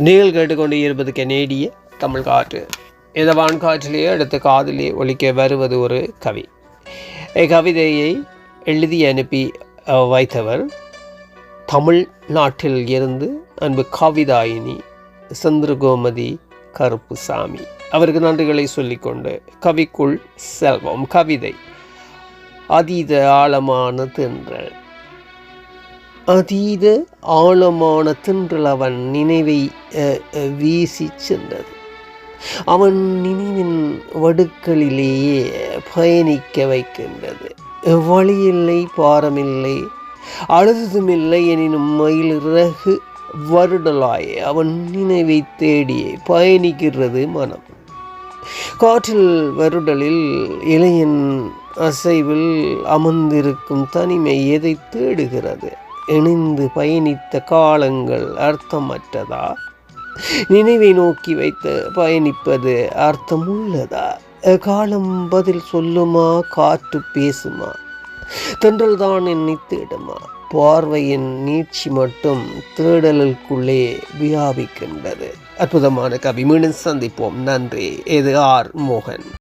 நீங்கள் கேட்டுக்கொண்டு இருப்பது கனேடிய தமிழ் காற்று. இந்த வான்காற்றிலேயே அடுத்த காதிலே ஒலிக்க வருவது ஒரு கவி. கவிதையை எழுதி அனுப்பி வைத்தவர் தமிழ்நாட்டில் இருந்து அன்பு கவிதாயினி சந்திரகோமதி கருப்புசாமி. அவருக்கு நன்றிகளை சொல்லிக்கொண்டு கவிக்குள் செல்வம். கவிதை அதீத ஆழமான தென்றல். அதீத ஆழமான தென்றல் அவன் நினைவை வீசி சென்றது. அவன் நினைவின் வடுக்களிலேயே பயணிக்க வைக்கின்றது. வழியில்லை, பாரமில்லை, அழுதுமில்லை எனினும் மயிலிறகு வருடலாய் அவன் நினைவை தேடியே பயணிக்கிறது மனம். காற்றில் வருடலில் இளையன் அசைவில் அமர்ந்திருக்கும் தனிமை எதை தேடுகிறது? இணைந்து பயணித்த காலங்கள் அர்த்தமற்றதா? நினைவை நோக்கி வைத்து பயணிப்பது அர்த்தமுள்ளதா? காலம் பதில் சொல்லுமா? காற்று பேசுமா? தென்றல் தான் என்னை தேடுமா? பார்வையின் நீட்சி மட்டும் தேடலுக்குள்ளே வியாபிக்கின்றது. அற்புதமான கவி. மீண்டும் சந்திப்போம். நன்றி. இது ஆர் மோகன்.